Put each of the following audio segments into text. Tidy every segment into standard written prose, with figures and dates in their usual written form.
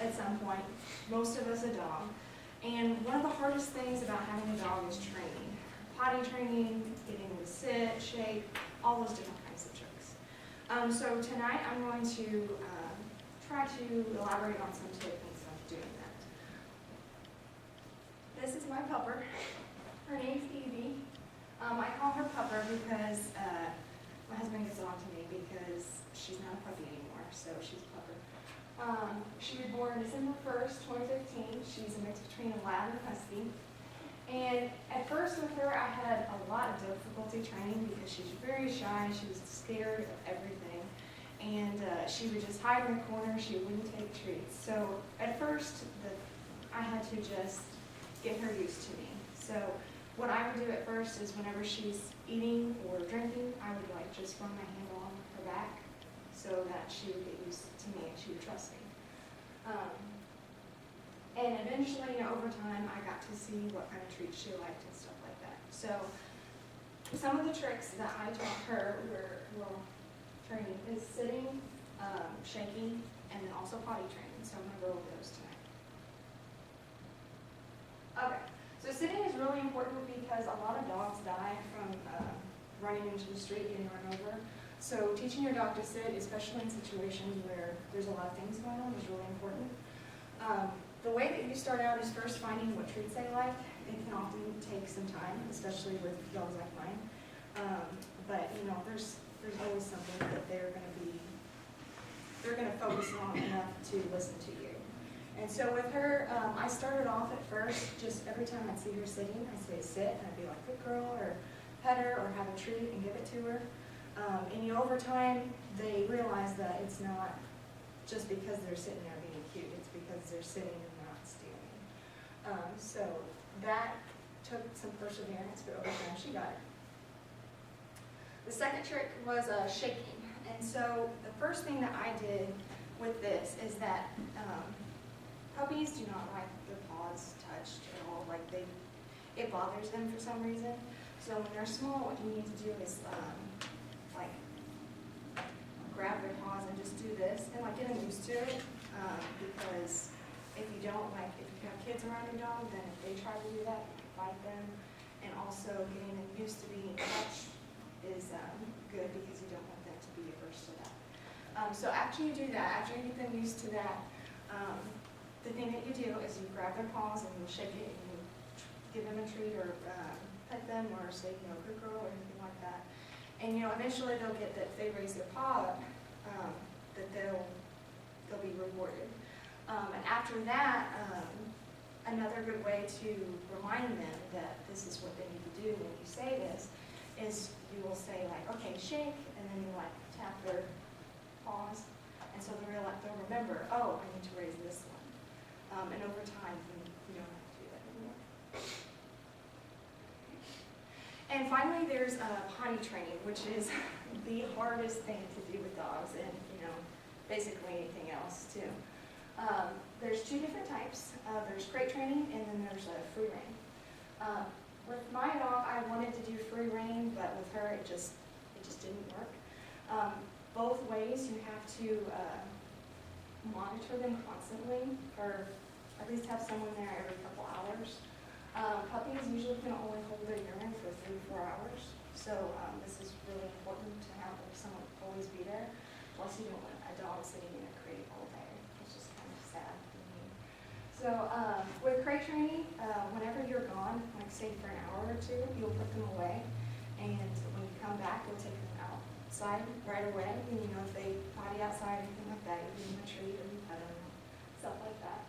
at some point, most of us a dog. And one of the hardest things about having a dog is training. Potty training, getting them to sit, shake, all those different kinds of tricks. So tonight I'm going to try to elaborate on some techniques of doing that. This is my pupper. Her name's Evie. I call her Pupper because my husband gets on to me because she's not a puppy anymore, so she's Pupper. She was born December 1st, 2015. She's a mix between a lab and a husky. And at first with her, I had a lot of difficulty training because she's very shy. She was scared of everything. And she would just hide in the corner. She wouldn't take treats. So at first, I had to just get her used to me. So what I would do at first is whenever she's eating or drinking, I would like just run my hand along her back so that she would get used to me and she would trust me. And eventually, over time, I got to see what kind of treats she liked and stuff like that. So some of the tricks that I taught her were, well, training is sitting, shaking, and then also potty training. So I'm going to go over those tonight. Okay, so sitting is really important because a lot of dogs die from running into the street, getting run over. So teaching your dog to sit, especially in situations where there's a lot of things going on, is really important. The way that you start out is first finding what treats they like. It can often take some time, especially with dogs like mine. But there's always something that they're going to focus on enough to listen to you. And so with her, I started off at first, just every time I'd see her sitting, I'd say sit, and I'd be like, good girl, or pet her, or have a treat and give it to her. And over time, they realize that it's not just because they're sitting there being cute, it's because they're sitting and not stealing. So that took some perseverance, but over time she got it. The second trick was shaking. And so the first thing that I did with this is that puppies do not like their paws touched at all. Like it bothers them for some reason. So when they're small, what you need to do is like grab their paws and just do this and like get them used to it. Because if you don't, like if you have kids around your dog, then if they try to do that, you can fight them. And also getting them used to being touched is good because you don't want them to be averse to that. So after you do that, after you get them used to that, the thing that you do is you grab their paws and you shake it and you give them a treat or pet them or say, good girl or anything like that. And eventually they'll get that if they raise their paw up, that they'll be rewarded. And after that, another good way to remind them that this is what they need to do when you say this is you will say like, okay, shake, and then you like tap their paws, and so they'll remember, oh, I need to raise this one. And over time, you don't have to do that anymore. And finally, there's potty training, which is the hardest thing to do with dogs, and basically anything else too. There's two different types. There's crate training, and then there's free rein. With my dog, I wanted to do free rein, but with her, it just didn't work. Both ways, you have to monitor them constantly, or at least have someone there every couple hours. Puppies usually can only hold their urine for 3 to 4 hours, so this is really important to have someone always be there. Plus, you don't want a dog sitting in a crate all day. It's just kind of sad for me. So with crate training, whenever you're gone, like say for an hour or two, you'll put them away, and when you come back, you'll take them outside right away. And if they potty outside or anything like that, you give them a treat or you pet them, stuff like that.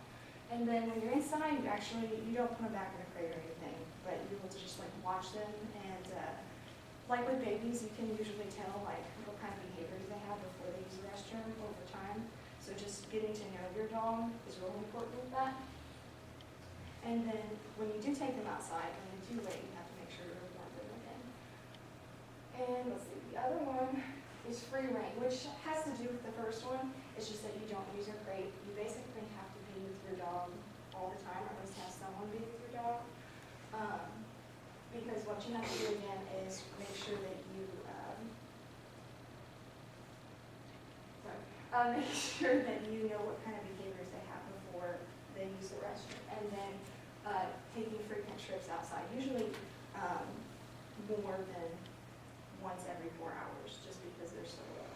And then when you're inside, you don't put them back in a crate or anything, but you will just like watch them. And like with babies, you can usually tell like what kind of behaviors they have before they use the restroom over time. So just getting to know your dog is really important with that. And then when you do take them outside, when they do wait, you have to make sure to warm them again. And let's see, the other one is free rein, which has to do with the first one. It's just that you don't use your crate. You basically have to be with your dog all the time, or at least have someone be with your dog. Because what you have to do again is make sure that you make sure that you know what kind of behaviors they have before before they use the restroom. And then taking frequent trips outside, usually more than once every 4 hours, just because they're so low.